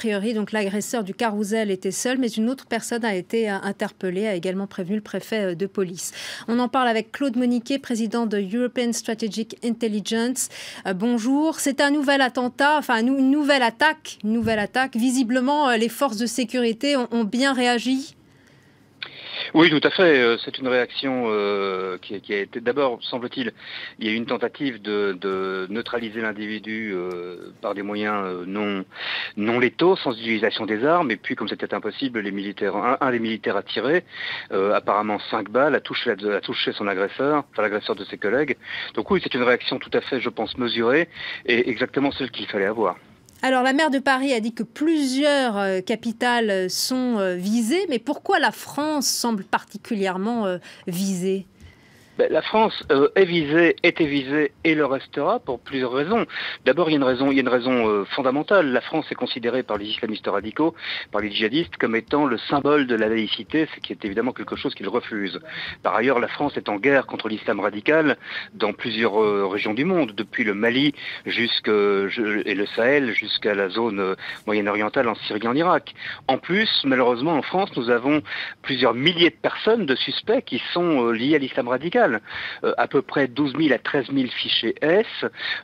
priori, donc l'agresseur du carrousel était seul, mais une autre personne a été interpellée, a également prévenu le préfet de police. On en parle avec Claude Moniquet, président de European Strategic Intelligence. Bonjour. C'est un nouvel attentat, enfin une nouvelle attaque. Visiblement, les forces de sécurité ont bien réagi. Oui, tout à fait. C'est une réaction qui a été... D'abord, semble-t-il, il y a eu une tentative de neutraliser l'individu par des moyens non létaux, sans utilisation des armes. Et puis, comme c'était impossible, les militaires, un des militaires a tiré, apparemment 5 balles, a touché son agresseur, enfin l'agresseur de ses collègues. Donc oui, c'est une réaction tout à fait, je pense, mesurée et exactement celle qu'il fallait avoir. Alors, la maire de Paris a dit que plusieurs capitales sont visées, mais pourquoi la France semble particulièrement visée ? La France était visée et le restera pour plusieurs raisons. D'abord, il y a une raison fondamentale. La France est considérée par les islamistes radicaux, par les djihadistes, comme étant le symbole de la laïcité, ce qui est évidemment quelque chose qu'ils refusent. Par ailleurs, la France est en guerre contre l'islam radical dans plusieurs régions du monde, depuis le Mali et le Sahel jusqu'à la zone moyen-orientale en Syrie et en Irak. En plus, malheureusement, en France, nous avons plusieurs milliers de personnes, de suspects, qui sont liés à l'islam radical. À peu près 12 000 à 13 000 fichiers S,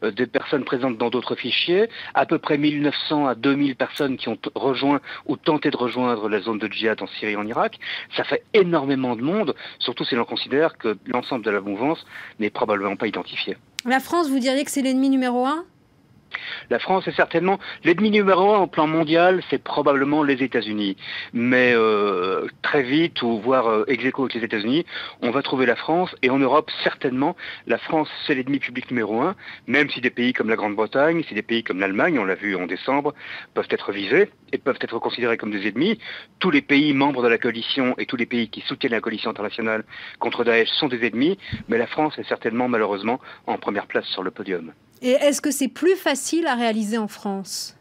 des personnes présentes dans d'autres fichiers, à peu près 1 900 à 2 000 personnes qui ont rejoint ou tenté de rejoindre la zone de djihad en Syrie et en Irak. Ça fait énormément de monde, surtout si l'on considère que l'ensemble de la mouvance n'est probablement pas identifié. La France, vous diriez que c'est l'ennemi numéro 1 ? La France est certainement l'ennemi numéro 1 au plan mondial, c'est probablement les États-Unis. Mais très vite, ou voire ex aequo avec les États-Unis, on va trouver la France. Et en Europe, certainement, la France, c'est l'ennemi public numéro 1, même si des pays comme la Grande-Bretagne, si des pays comme l'Allemagne, on l'a vu en décembre, peuvent être visés et peuvent être considérés comme des ennemis. Tous les pays membres de la coalition et tous les pays qui soutiennent la coalition internationale contre Daesh sont des ennemis, mais la France est certainement, malheureusement, en première place sur le podium. Et est-ce que c'est plus facile à réaliser en France ?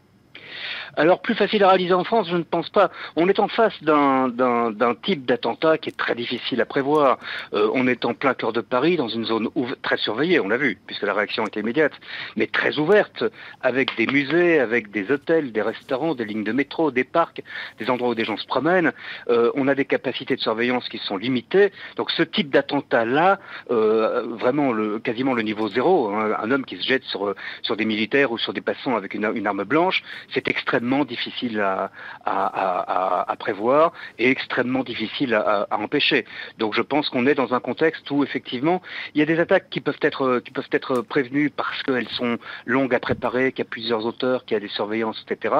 Alors, plus facile à réaliser en France, je ne pense pas. On est en face d'un type d'attentat qui est très difficile à prévoir. On est en plein cœur de Paris, dans une zone très surveillée, on l'a vu, puisque la réaction était immédiate, mais très ouverte, avec des musées, avec des hôtels, des restaurants, des lignes de métro, des parcs, des endroits où des gens se promènent. On a des capacités de surveillance qui sont limitées. Donc ce type d'attentat-là, vraiment quasiment le niveau zéro, hein, un homme qui se jette sur des militaires ou sur des passants avec une arme blanche, c'est extrêmement difficile à prévoir et extrêmement difficile à empêcher. Donc je pense qu'on est dans un contexte où effectivement il y a des attaques qui peuvent être prévenues parce qu'elles sont longues à préparer, qu'il y a plusieurs auteurs, qu'il y a des surveillances, etc.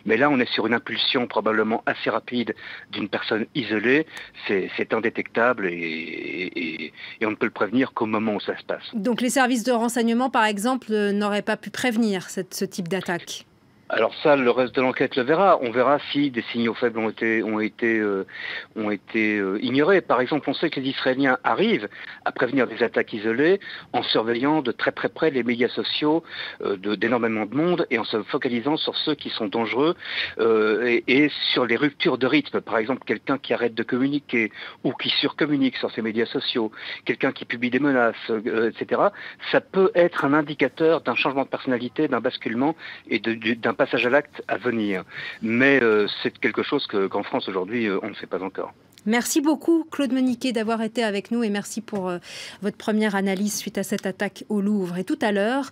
Mais là on est sur une impulsion probablement assez rapide d'une personne isolée. C'est indétectable et on ne peut le prévenir qu'au moment où ça se passe. Donc les services de renseignement par exemple n'auraient pas pu prévenir ce type d'attaque ? Alors ça, le reste de l'enquête le verra. On verra si des signaux faibles ont été ignorés. Par exemple, on sait que les Israéliens arrivent à prévenir des attaques isolées en surveillant de très près les médias sociaux d'énormément de monde et en se focalisant sur ceux qui sont dangereux et sur les ruptures de rythme. Par exemple, quelqu'un qui arrête de communiquer ou qui surcommunique sur ses médias sociaux, quelqu'un qui publie des menaces, etc. Ça peut être un indicateur d'un changement de personnalité, d'un basculement et d'un passage à l'acte à venir. Mais c'est quelque chose qu'en France aujourd'hui, on ne fait pas encore. Merci beaucoup Claude Moniquet d'avoir été avec nous et merci pour votre première analyse suite à cette attaque au Louvre. Et tout à l'heure,